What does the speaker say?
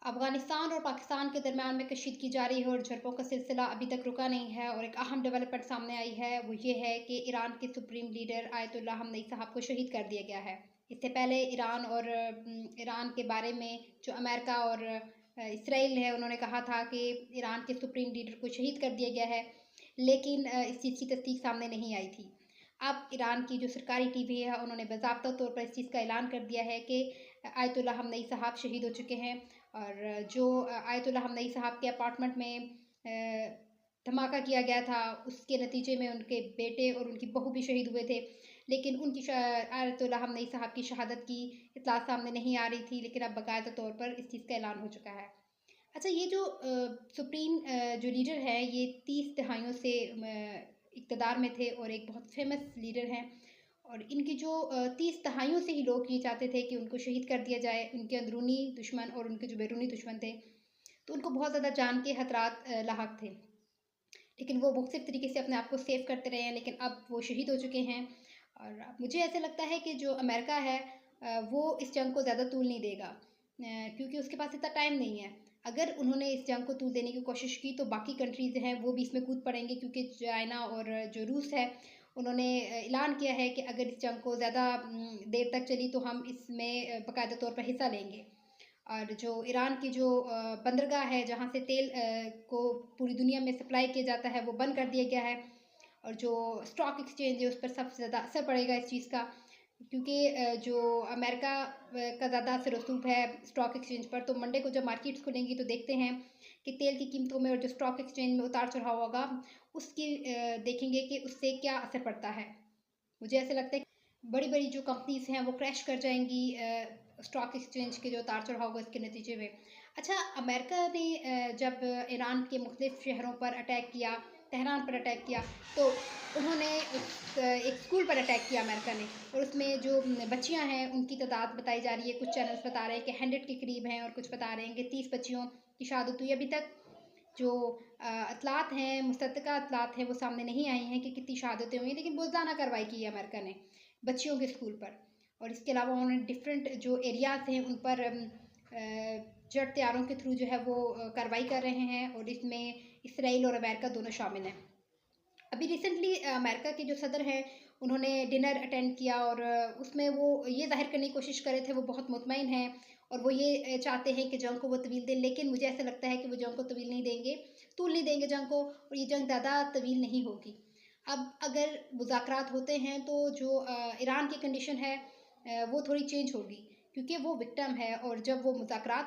अफगानिस्तान और पाकिस्तान के दरमियान में कशीदगी जारी है और झड़पों का सिलसिला अभी तक रुका नहीं है। और एक अहम डेवलपमेंट सामने आई है, वो ये है कि ईरान के सुप्रीम लीडर आयतुल्लाह खamenei साहब को शहीद कर दिया गया है। इससे पहले ईरान के बारे में जो अमेरिका और इसराइल है, उन्होंने कहा था कि ईरान के सुप्रीम लीडर को शहीद कर दिया गया है, लेकिन इस चीज़ की तस्दीक सामने नहीं आई थी। अब ईरान की जो सरकारी टीवी है, उन्होंने बाज़ाब्ता तौर पर इस चीज़ का ऐलान कर दिया है कि आयतुल्लाह खamenei साहब शहीद हो चुके हैं। और जो आयतुल्लाह खamenei साहब के अपार्टमेंट में धमाका किया गया था, उसके नतीजे में उनके बेटे और उनकी बहू भी शहीद हुए थे। लेकिन आयतुल्लाह खamenei साहब की शहादत की इत्तला सामने नहीं आ रही थी, लेकिन अब बाकायदा तौर पर इस चीज़ का ऐलान हो चुका है। अच्छा, ये जो सुप्रीम जो लीडर है, ये 30 दहाइयों से इक़्तिदार में थे और एक बहुत फेमस लीडर हैं। और इनकी जो 30 दहाइयों से ही लोग ये चाहते थे कि उनको शहीद कर दिया जाए। उनके अंदरूनी दुश्मन और उनके जो बैरूनी दुश्मन थे, तो उनको बहुत ज़्यादा जान के खतरात लाहक थे, लेकिन वो मुख्तलिफ तरीके से अपने आप को सेव करते रहे हैं। लेकिन अब वो शहीद हो चुके हैं। और मुझे ऐसा लगता है कि जो अमेरिका है, वो इस जंग को ज़्यादा तूल नहीं देगा, क्योंकि उसके पास इतना टाइम नहीं है। अगर उन्होंने इस जंग को तूल देने की कोशिश की तो बाकी कंट्रीज़ हैं वो भी इसमें कूद पड़ेंगे, क्योंकि चाइना और जो रूस है, उन्होंने ऐलान किया है कि अगर इस जंग को ज़्यादा देर तक चली तो हम इसमें बाकायदा तौर पर हिस्सा लेंगे। और जो ईरान की जो बंदरगाह है, जहाँ से तेल को पूरी दुनिया में सप्लाई किया जाता है, वो बंद कर दिया गया है। और जो स्टॉक एक्सचेंज है, उस पर सबसे ज़्यादा असर पड़ेगा इस चीज़ का, क्योंकि जो अमेरिका का ज़्यादा असर रसूख है स्टॉक एक्सचेंज पर। तो मंडे को जब मार्केट्स खुलेंगी तो देखते हैं कि तेल की कीमतों में और जो स्टॉक एक्सचेंज में उतार चढ़ाव होगा, उसकी देखेंगे कि उससे क्या असर पड़ता है। मुझे ऐसा लगता है कि बड़ी बड़ी जो कंपनीज़ हैं वो क्रैश कर जाएंगी स्टॉक एक्सचेंज के जो उतार चढ़ाव होगा इसके नतीजे में। अच्छा, अमेरिका ने जब ईरान के मुख्तलिफ शहरों पर अटैक किया, तेहरान पर अटैक किया, तो उन्होंने एक स्कूल पर अटैक किया अमेरिका ने। और उसमें जो बच्चियां हैं, उनकी तादाद बताई जा रही है। कुछ चैनल्स बता रहे हैं कि 100 के करीब हैं और कुछ बता रहे हैं कि 30 बच्चियों की शहादत हुई। अभी तक जो इतलात हैं, मुस्तक़िल इतलात हैं, वो सामने नहीं आई हैं कि कितनी शहादतें हुई, लेकिन बुज़दाना कार्रवाई की है अमेरिका ने बच्चियों के स्कूल पर। और इसके अलावा उन्होंने डिफरेंट जो एरियाज़ हैं उन पर जेट तैयारों के थ्रू जो है वो कार्रवाई कर रहे हैं। और इसमें इसराइल और अमेरिका दोनों शामिल हैं। अभी रिसेंटली अमेरिका के जो सदर हैं, उन्होंने डिनर अटेंड किया और उसमें वो ये ज़ाहिर करने की कोशिश कर रहे थे वो बहुत मुतमईन हैं और वो ये चाहते हैं कि जंग को वो तवील दें। लेकिन मुझे ऐसा लगता है कि वो जंग को तवील नहीं देंगे, तूल नहीं देंगे जंग को, और ये जंग ज़्यादा तवील नहीं होगी। अब अगर मुज़ाकरात होते हैं तो जो ईरान की कंडीशन है वो थोड़ी चेंज होगी, क्योंकि वो विक्टिम है। और जब वो मुज़ाकरात